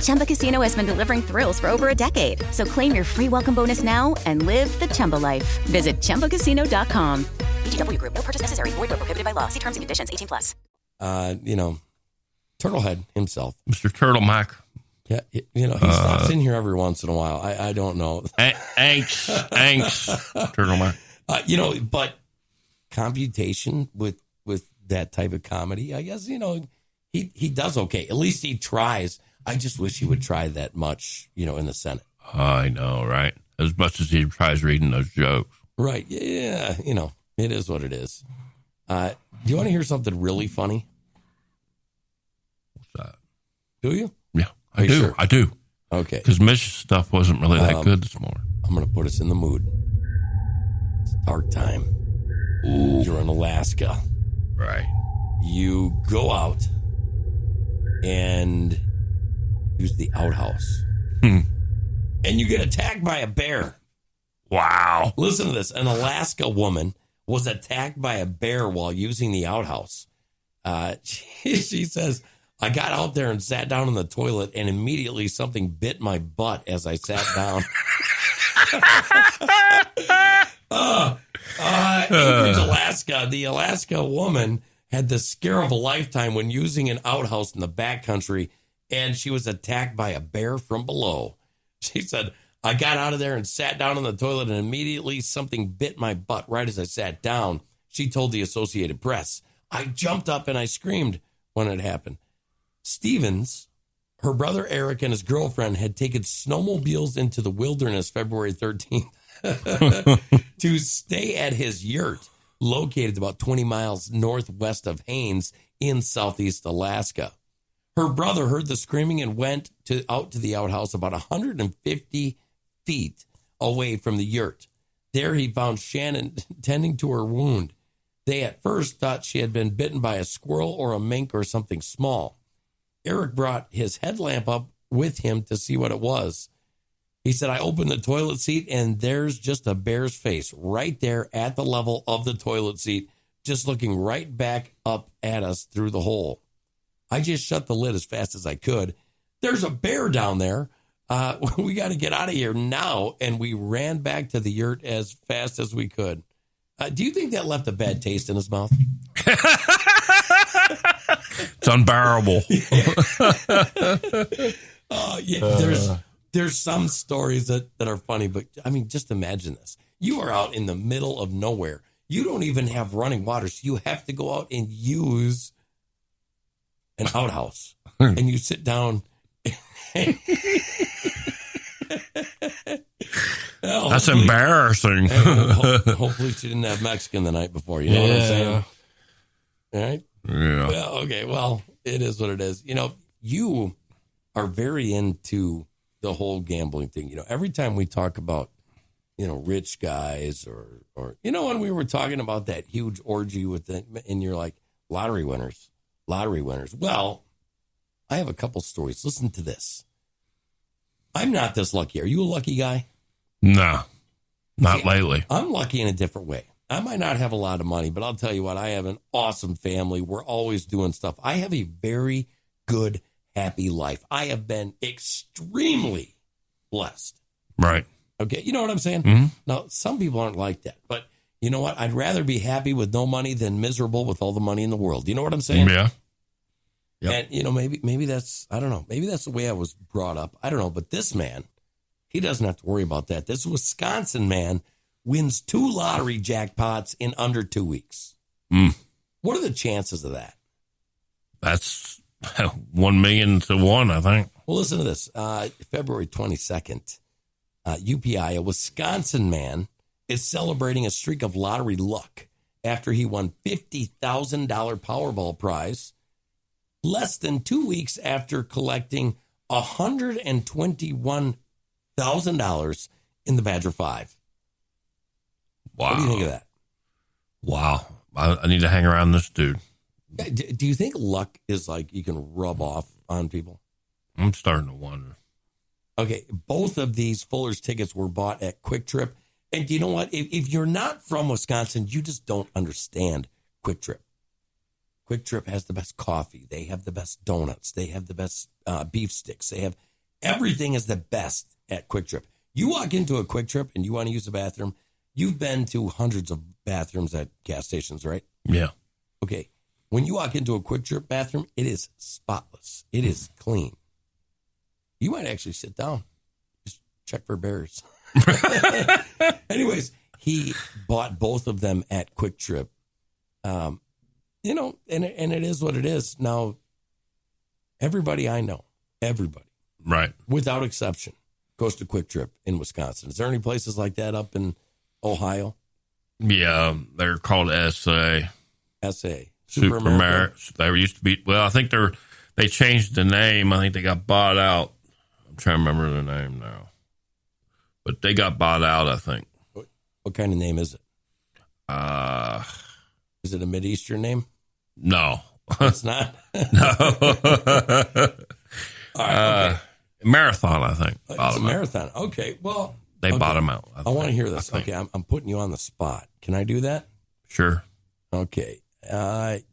Chumba Casino has been delivering thrills for over a decade. So claim your free welcome bonus now and live the Chumba life. Visit ChumbaCasino.com. VGW Group. No purchase necessary. Void where prohibited by law. See terms and conditions. 18+. Turtlehead himself. Mr. Turtle Mac. Yeah, he stops in here every once in a while. I don't know. Thanks, Turtle Mac. But computation with that type of comedy, I guess, he does okay. At least he tries. I just wish he would try that much, in the Senate. I know, right? As much as he tries reading those jokes. Right. Yeah. It is what it is. Do you want to hear something really funny? What's that? Do you? Yeah, I do. Sure? I do. Okay. Because Mitch's stuff wasn't really that good this morning. I'm going to put us in the mood. It's dark time. Ooh. You're in Alaska. Right. You go out and use the outhouse. And you get attacked by a bear. Wow. Listen to this. An Alaska woman was attacked by a bear while using the outhouse. She says, I got out there and sat down in the toilet, and immediately something bit my butt as I sat down. Anchorage, Alaska. The Alaska woman had the scare of a lifetime when using an outhouse in the backcountry, and she was attacked by a bear from below. She said, I got out of there and sat down in the toilet, and immediately something bit my butt right as I sat down. She told the Associated Press. I jumped up and I screamed, when it happened. Stevens, her brother Eric, and his girlfriend had taken snowmobiles into the wilderness February 13th to stay at his yurt, located about 20 miles northwest of Haines in southeast Alaska. Her brother heard the screaming and went out to the outhouse about 150 feet away from the yurt. There he found Shannon tending to her wound. They at first thought she had been bitten by a squirrel or a mink or something small. Eric brought his headlamp up with him to see what it was. He said, I opened the toilet seat and there's just a bear's face right there at the level of the toilet seat, just looking right back up at us through the hole. I just shut the lid as fast as I could. There's a bear down there. We got to get out of here now. And we ran back to the yurt as fast as we could. Do you think that left a bad taste in his mouth? It's unbearable. There's some stories that are funny, but I mean, just imagine this. You are out in the middle of nowhere. You don't even have running water, so you have to go out and use an outhouse. And you sit down. That's embarrassing. Hopefully she didn't have Mexican the night before. You know what I'm saying? All right? Yeah. Well, okay. Well, it is what it is. You know, you are very into the whole gambling thing. You know, every time we talk about, you know, rich guys or you know, when we were talking about that huge orgy with the, and you're like, lottery winners. Well, I have a couple stories. Listen to this. I'm not this lucky. Are you a lucky guy? No, not lately. I'm lucky in a different way. I might not have a lot of money, but I'll tell you what, I have an awesome family. We're always doing stuff. I have a very good, happy life. I have been extremely blessed. Right. Okay. You know what I'm saying? Mm-hmm. Now, some people aren't like that, but you know what? I'd rather be happy with no money than miserable with all the money in the world. You know what I'm saying? Yeah. Yep. And, you know, maybe that's, I don't know. Maybe that's the way I was brought up. I don't know. But this man, he doesn't have to worry about that. This Wisconsin man wins 2 lottery jackpots in under 2 weeks. What are the chances of that? That's 1 million to 1, I think. Well, listen to this. February 22nd, UPI, a Wisconsin man is celebrating a streak of lottery luck after he won $50,000 Powerball prize less than 2 weeks after collecting $121,000 in the Badger 5. Wow. What do you think of that? Wow. I need to hang around this dude. Do you think luck is like you can rub off on people? I'm starting to wonder. Okay, both of these Fuller's tickets were bought at Quick Trip. And you know what? If you're not from Wisconsin, you just don't understand Quick Trip. Quick Trip has the best coffee. They have the best donuts. They have the best beef sticks. They have everything is the best at Quick Trip. You walk into a Quick Trip and you want to use the bathroom. You've been to hundreds of bathrooms at gas stations, right? Yeah. Okay. When you walk into a Quick Trip bathroom, it is spotless. It is clean. You might actually sit down. Just check for bears. Anyways, he bought both of them at Quick Trip. You know, and it is what it is. Now, everybody I know, everybody, right, without exception, goes to Quick Trip in Wisconsin. Is there any places like that up in Ohio? Yeah, they're called SA. Supermarket. They used to be. Well, I think they changed the name. I think they got bought out. I'm trying to remember the name now, but they got bought out, I think. What kind of name is it? Is it a Mideastern name? No, it's not. No. All right, okay. Marathon, I think. It's a marathon. Okay, well, they bought them out. I want to hear this. Okay, I'm putting you on the spot. Can I do that? Sure. Okay. I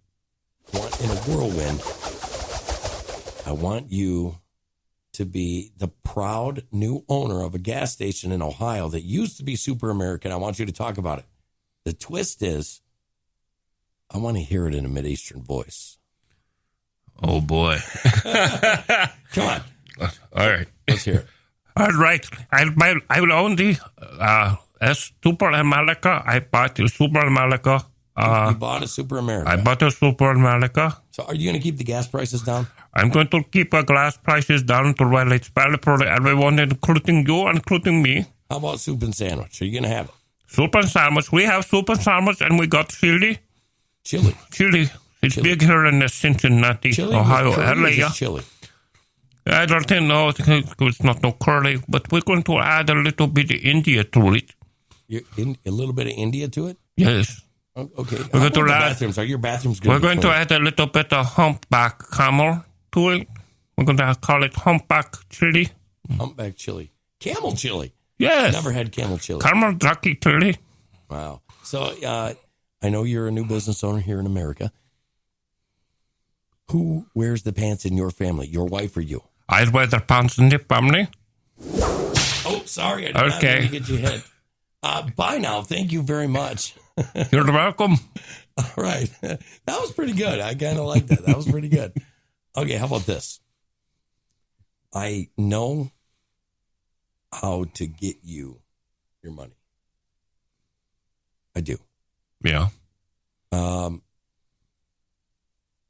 want, in a whirlwind, I want you to be the proud new owner of a gas station in Ohio that used to be Super American. I want you to talk about it. The twist is, I want to hear it in a Mideastern voice. Oh, boy. Come on. All right. Let's hear it. All right. I will own the Super America. I bought the Super America You bought a Super America. I bought a Super America. So are you going to keep the gas prices down? I'm going to keep the gas prices down to where it's better for everyone, including you, including me. How about soup and sandwich? Are you going to have it? Soup and sandwich. We have soup and sandwich, and we got chili. Chili. It's big here in Cincinnati, Chili Ohio area. area. Chili. I don't think, no, it's not no curly, but we're going to add a little bit of India to it. A little bit of India to it? Yes. Okay. We're going to bathrooms. Are your bathrooms good? We're going to add a little bit of humpback camel to it. We're going to call it humpback chili. Humpback chili. Camel chili. Yes. Never had camel chili. Camel ducky chili. Wow. So I know you're a new business owner here in America. Who wears the pants in your family, your wife or you? I wear the pants in the family. Oh, sorry. I did not mean to get you hit. Bye now. Thank you very much. You're welcome. All right. That was pretty good. I kind of like that. That was pretty good. Okay, how about this? I know how to get you your money. I do. Yeah.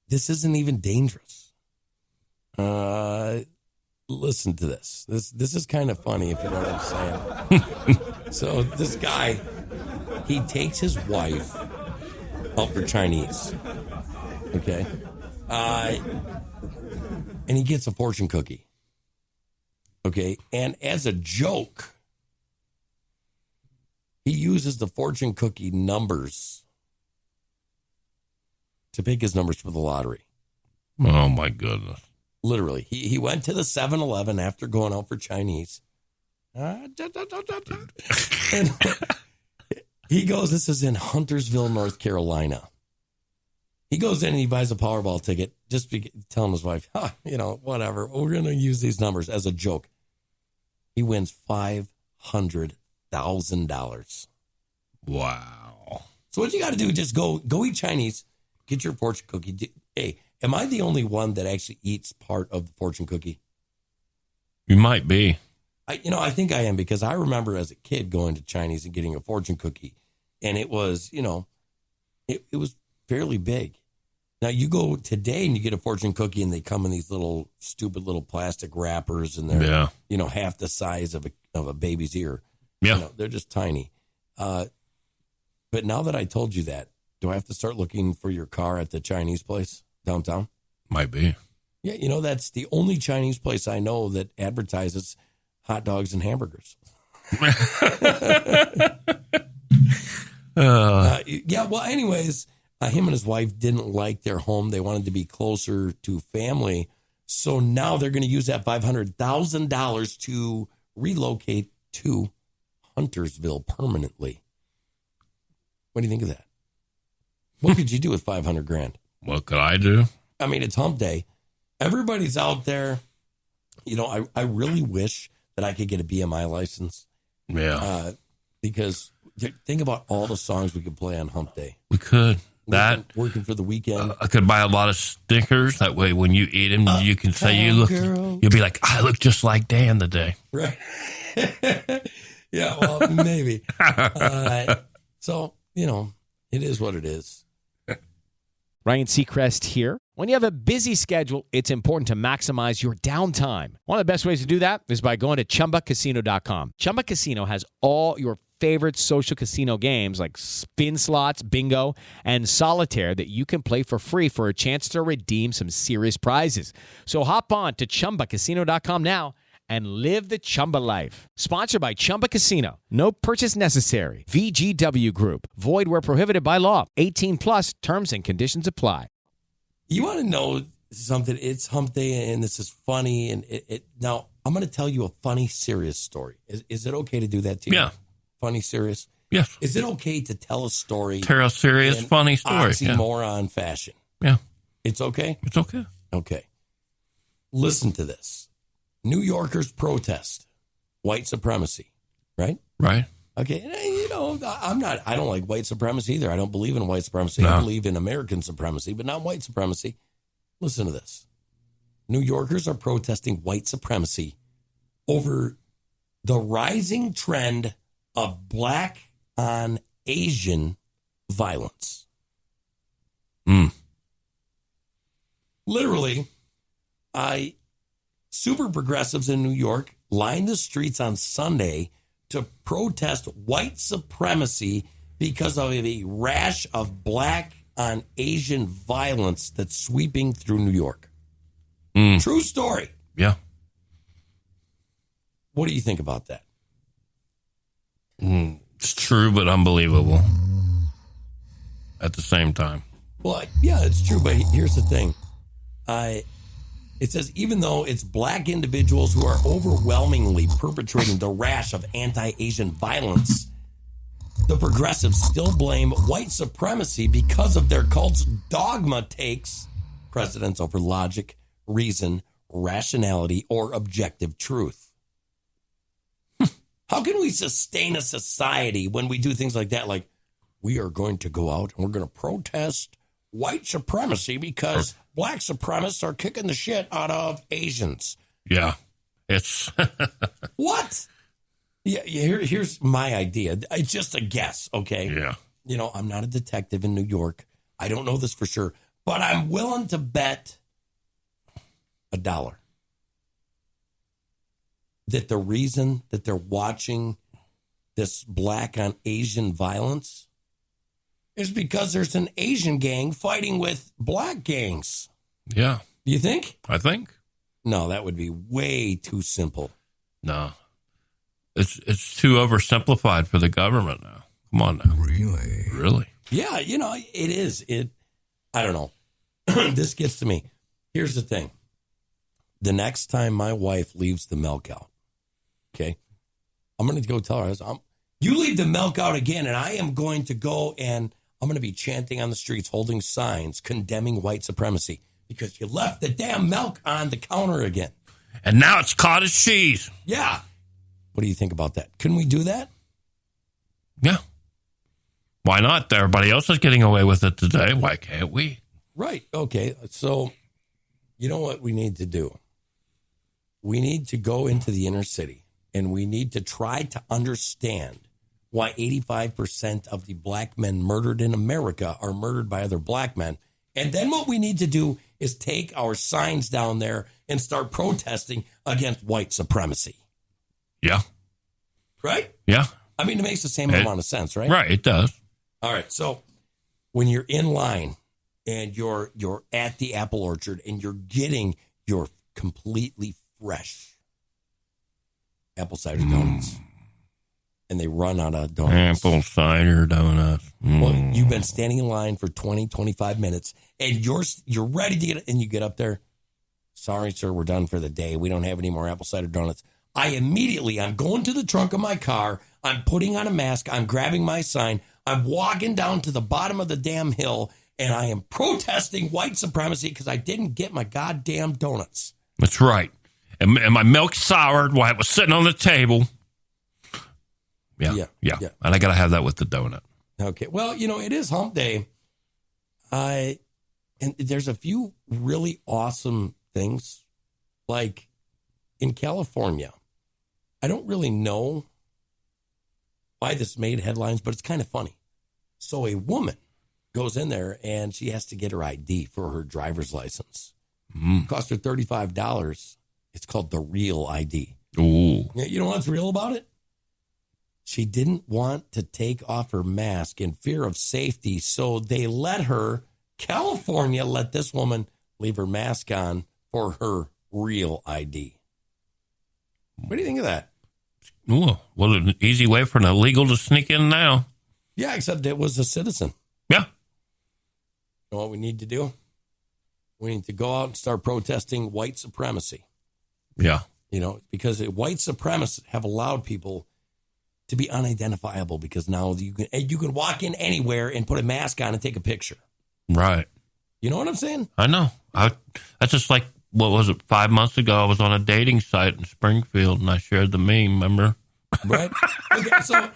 This isn't even dangerous. Listen to this. This is kind of funny if you know what I'm saying. So this guy, he takes his wife out for Chinese. Okay. And he gets a fortune cookie. Okay. And as a joke, he uses the fortune cookie numbers to pick his numbers for the lottery. Oh, my goodness. Literally. He went to the 7-Eleven after going out for Chinese. And he goes, this is in Huntersville, North Carolina. He goes in and he buys a Powerball ticket, telling his wife, whatever, we're going to use these numbers as a joke. He wins $500,000. Wow. So what you got to do, just go eat Chinese, get your fortune cookie. Hey, am I the only one that actually eats part of the fortune cookie? You might be. I think I am, because I remember as a kid going to Chinese and getting a fortune cookie, and it was, it was fairly big. Now you go today and you get a fortune cookie and they come in these little stupid little plastic wrappers, and they're, half the size of a baby's ear. Yeah. They're just tiny. But now that I told you that, do I have to start looking for your car at the Chinese place downtown? Might be. Yeah, that's the only Chinese place I know that advertises hot dogs and hamburgers. Anyways, him and his wife didn't like their home. They wanted to be closer to family. So now they're going to use that $500,000 to relocate to Huntersville permanently. What do you think of that? What could you do with $500,000? What could I do? I mean, it's hump day. Everybody's out there. I really wish that I could get a BMI license. Yeah. Because think about all the songs we could play on hump day. We could. Working for the weekend. I could buy a lot of stickers. That way, when you eat them, you can say you'll be like, I look just like Dan today. Right. Yeah, well, maybe. So, it is what it is. Ryan Seacrest here. When you have a busy schedule, it's important to maximize your downtime. One of the best ways to do that is by going to ChumbaCasino.com. Chumba Casino has all your favorite social casino games like spin slots, bingo, and solitaire that you can play for free for a chance to redeem some serious prizes. So hop on to ChumbaCasino.com now and live the Chumba life. Sponsored by Chumba Casino. No purchase necessary. VGW Group. Void where prohibited by law. 18 plus terms and conditions apply. You want to know something? It's hump day and this is funny. And now I'm going to tell you a funny, serious story. Is it okay to do that to you? Yeah. Funny, serious? Yes. Is it okay to tell a story? Tell a serious, funny story. Oxymoron fashion. Yeah. It's okay? It's okay. Okay. Listen to this. New Yorkers protest white supremacy, right? Right. Okay. I don't like white supremacy either. I don't believe in white supremacy. No. I believe in American supremacy, but not white supremacy. Listen to this. New Yorkers are protesting white supremacy over the rising trend of Black on Asian violence. Literally, super progressives in New York lined the streets on Sunday to protest white supremacy because of a rash of black on Asian violence that's sweeping through New York. True story. Yeah. What do you think about that? It's true, but unbelievable at the same time. Well, yeah, it's true, but here's the thing. It says even though it's black individuals who are overwhelmingly perpetrating the rash of anti-Asian violence, the progressives still blame white supremacy because of their cult's dogma takes precedence over logic, reason, rationality, or objective truth. How can we sustain a society when we do things like that? Like, we are going to go out and we're going to protest white supremacy because black supremacists are kicking the shit out of Asians. Yeah. It's what? Yeah, here's my idea. It's just a guess, okay? Yeah. You know, I'm not a detective in New York. I don't know this for sure, but I'm willing to bet $1 that the reason that they're watching this black on Asian violence is because there's an Asian gang fighting with black gangs. Yeah. You think? I think. No, that would be way too simple. No. It's too oversimplified for the government now. Come on now. Really? Yeah, you know, it is. I don't know. This gets to me. Here's the thing. The next time my wife leaves the milk out, okay, I'm going to go tell her, you leave the milk out again, and I am going to go and I'm going to be chanting on the streets, holding signs, condemning white supremacy because you left the damn milk on the counter again. And now it's cottage cheese. Yeah. What do you think about that? Can we do that? Yeah. Why not? Everybody else is getting away with it today. Why can't we? Right. Okay. So, you know what we need to do? We need to go into the inner city and we need to try to understand why 85% of the black men murdered in America are murdered by other black men. And then what we need to do is take our signs down there and start protesting against white supremacy. Yeah. Right? Yeah. I mean, it makes the same amount of sense, right? Right, it does. All right. So when you're in line and you're at the apple orchard and you're getting your completely fresh apple cider donuts and they run out of donuts. Apple cider donuts. Well, you've been standing in line for 20, 25 minutes and you're ready to get it and you get up there. Sorry, sir, we're done for the day. We don't have any more apple cider donuts. I'm going to the trunk of my car. I'm putting on a mask. I'm grabbing my sign. I'm walking down to the bottom of the damn hill, and I am protesting white supremacy because I didn't get my goddamn donuts. That's right. And my milk soured while it was sitting on the table. Yeah. And I got to have that with the donut. Okay. Well, you know, it is hump day. And there's a few really awesome things. Like in California, I don't really know why this made headlines, but it's kind of funny. So a woman goes in there and she has to get her ID for her driver's license. It cost her $35. It's called the real ID. Ooh. You know what's real about it? She didn't want to take off her mask in fear of safety, so they California let this woman leave her mask on for her real ID. What do you think of that? Ooh, what an easy way for an illegal to sneak in now. Yeah, except it was a citizen. Yeah. You know what we need to do? We need to go out and start protesting white supremacy. Yeah. You know, because white supremacists have allowed people to be unidentifiable because now you can walk in anywhere and put a mask on and take a picture. Right. You know what I'm saying? I know. That's just like, what was it, 5 months ago, I was on a dating site in Springfield and I shared the meme, remember? Right. Okay, so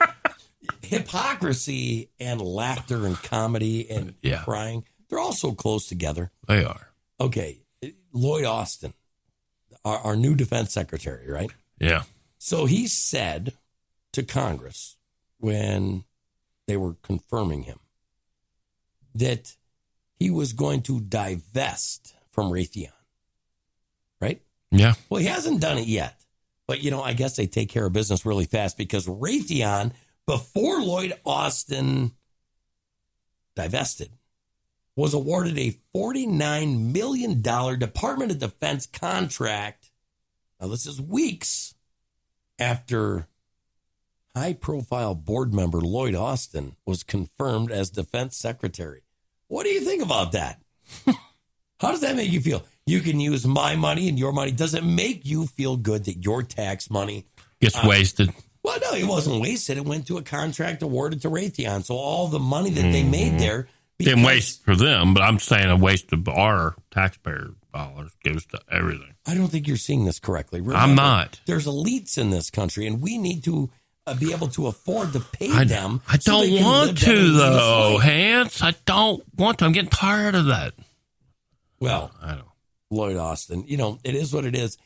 hypocrisy and laughter and comedy and crying, they're all so close together. They are. Okay, Lloyd Austin, our new defense secretary, right? Yeah. So he said to Congress when they were confirming him that he was going to divest from Raytheon, right? Yeah. Well, he hasn't done it yet. But, I guess they take care of business really fast because Raytheon, before Lloyd Austin divested, was awarded a $49 million Department of Defense contract. Now, this is weeks after high-profile board member Lloyd Austin was confirmed as defense secretary. What do you think about that? How does that make you feel? You can use my money and your money. Does it make you feel good that your tax money gets wasted? Well, no, it wasn't wasted. It went to a contract awarded to Raytheon. So all the money that they made there. Didn't waste for them, but I'm saying a waste of our taxpayer dollars goes to everything. I don't think you're seeing this correctly. Remember, I'm not. There's elites in this country, and we need to be able to afford to pay them. I don't want to, though, Hans. I don't want to. I'm getting tired of that. Well, I don't. Lloyd Austin, it is what it is.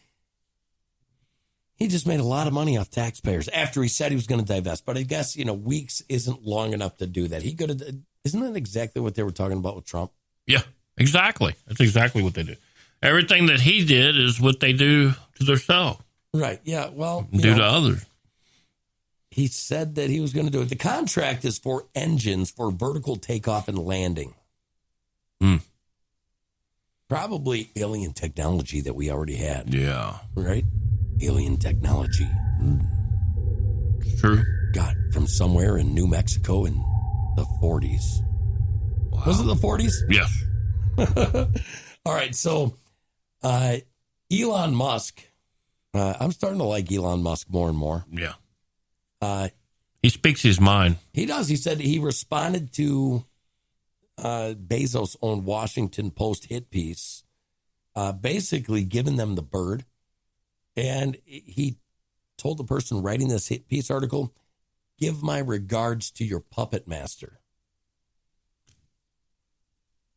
He just made a lot of money off taxpayers after he said he was going to divest. But I guess, weeks isn't long enough to do that. He could have. Isn't that exactly what they were talking about with Trump? Yeah, exactly. That's exactly what they do. Everything that he did is what they do to themselves. Right. Yeah. Well, do to others. He said that he was going to do it. The contract is for engines for vertical takeoff and landing. Probably alien technology that we already had. Yeah. Right? Alien technology. True. Got from somewhere in New Mexico in the 40s. Wow. Was it the 40s? Yes. All right. So, Elon Musk. I'm starting to like Elon Musk more and more. Yeah. He speaks his mind. He does. He said he responded to Bezos' own Washington Post hit piece, basically giving them the bird. And he told the person writing this hit piece article, give my regards to your puppet master.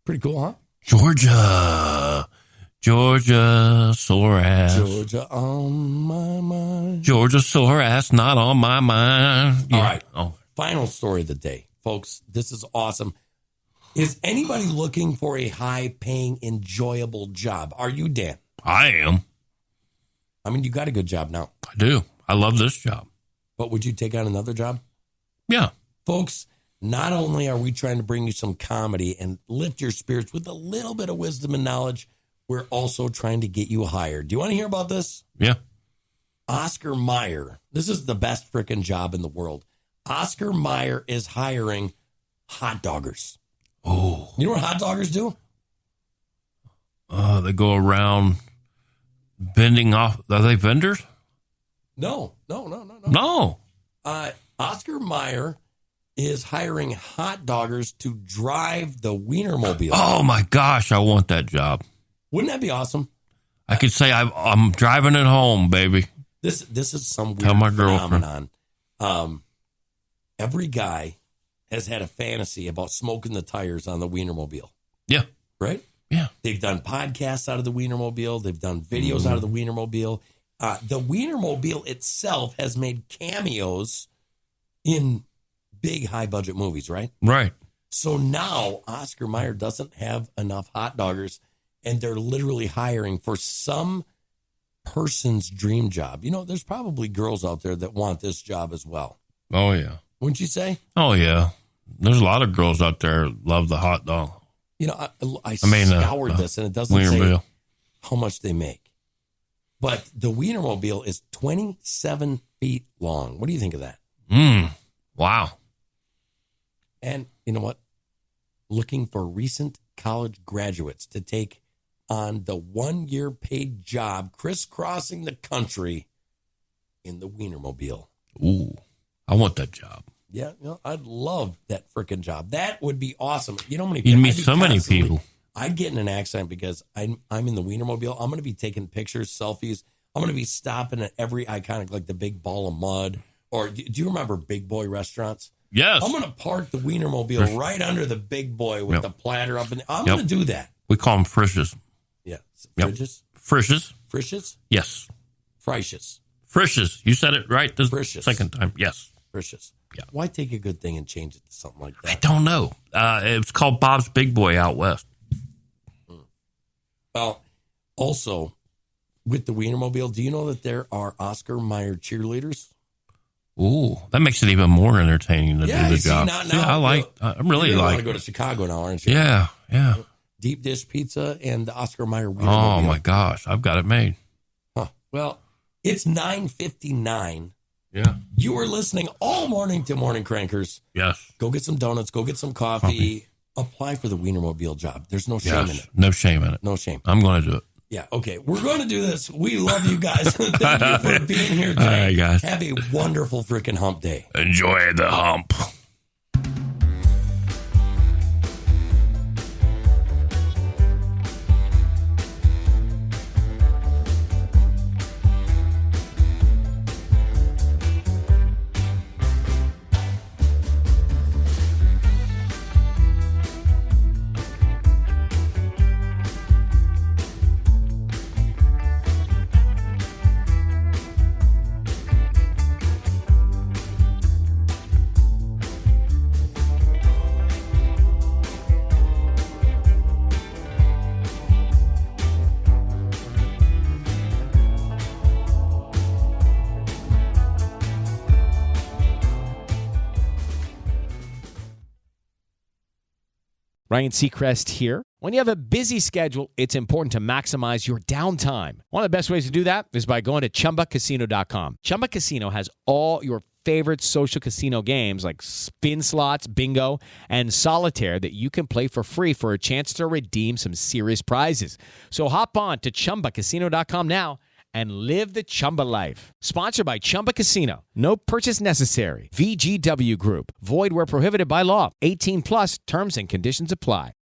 Pretty cool, huh? Georgia, sore ass. Georgia on my mind. Georgia sore ass, not on my mind. Yeah. All right. Final story of the day. Folks, this is awesome. Is anybody looking for a high-paying, enjoyable job? Are you, Dan? I am. I mean, you got a good job now. I do. I love this job. But would you take on another job? Yeah. Folks, not only are we trying to bring you some comedy and lift your spirits with a little bit of wisdom and knowledge, we're also trying to get you hired. Do you want to hear about this? Yeah. Oscar Mayer. This is the best freaking job in the world. Oscar Mayer is hiring hot doggers. Oh. You know what hot doggers do? They go around bending off. Are they vendors? No. No. Oscar Mayer is hiring hot doggers to drive the Wienermobile. Oh, my gosh. I want that job. Wouldn't that be awesome? I could say I'm driving it home, baby. This is some Tell weird my girlfriend. phenomenon. Every guy has had a fantasy about smoking the tires on the Wienermobile. Yeah. Right? Yeah. They've done podcasts out of the Wienermobile. They've done videos out of the Wienermobile. The Wienermobile itself has made cameos in big, high-budget movies, right? Right. So now Oscar Mayer doesn't have enough hot doggers, and they're literally hiring for some person's dream job. There's probably girls out there that want this job as well. Oh, yeah. Wouldn't you say? Oh, yeah. There's a lot of girls out there that love the hot dog. I scoured this, and it doesn't say how much they make. But the Wienermobile is 27 feet long. What do you think of that? Wow. And you know what? Looking for recent college graduates to take on the 1-year paid job crisscrossing the country in the Wienermobile. Ooh, I want that job. Yeah, I'd love that freaking job. That would be awesome. You know how many people? You'd meet so many people. I'd get in an accident because I'm in the Wienermobile. I'm going to be taking pictures, selfies. I'm going to be stopping at every iconic, like the Big Ball of Mud. Or do you remember Big Boy restaurants? Yes. I'm going to park the Wienermobile right under the Big Boy with the platter up. I'm going to do that. We call them frishes. Yeah. Fridges? Frishes. Frishes? Yes. Frishes. Frishes. You said it right the Frishes. second time. Yes. Frishes. Yeah. Why take a good thing and change it to something like I that? don't know. It's called Bob's Big Boy out west. Well, also, with the Wienermobile, do you know that there are Oscar Mayer cheerleaders? Ooh, that makes it even more entertaining to do the you see, job. now, I really you want like. to go to Chicago now, aren't you? Yeah. Deep dish pizza and the Oscar Mayer Wienermobile. Oh my gosh, I've got it made. Huh. Well, it's 9:59. Yeah. You were listening all morning to Morning Crankers. Yes. Go get some donuts. Go get some coffee. Apply for the Wienermobile job. There's no shame in it. No shame in it. No shame. I'm going to do it. Yeah. Okay. We're going to do this. We love you guys. Thank you for being here today. All right, guys. Have a wonderful freaking hump day. Enjoy the hump. Ryan Seacrest here. When you have a busy schedule, it's important to maximize your downtime. One of the best ways to do that is by going to ChumbaCasino.com. Chumba Casino has all your favorite social casino games like spin slots, bingo, and solitaire that you can play for free for a chance to redeem some serious prizes. So hop on to ChumbaCasino.com now and live the Chumba life. Sponsored by Chumba Casino. No purchase necessary. VGW Group. Void where prohibited by law. 18 plus terms and conditions apply.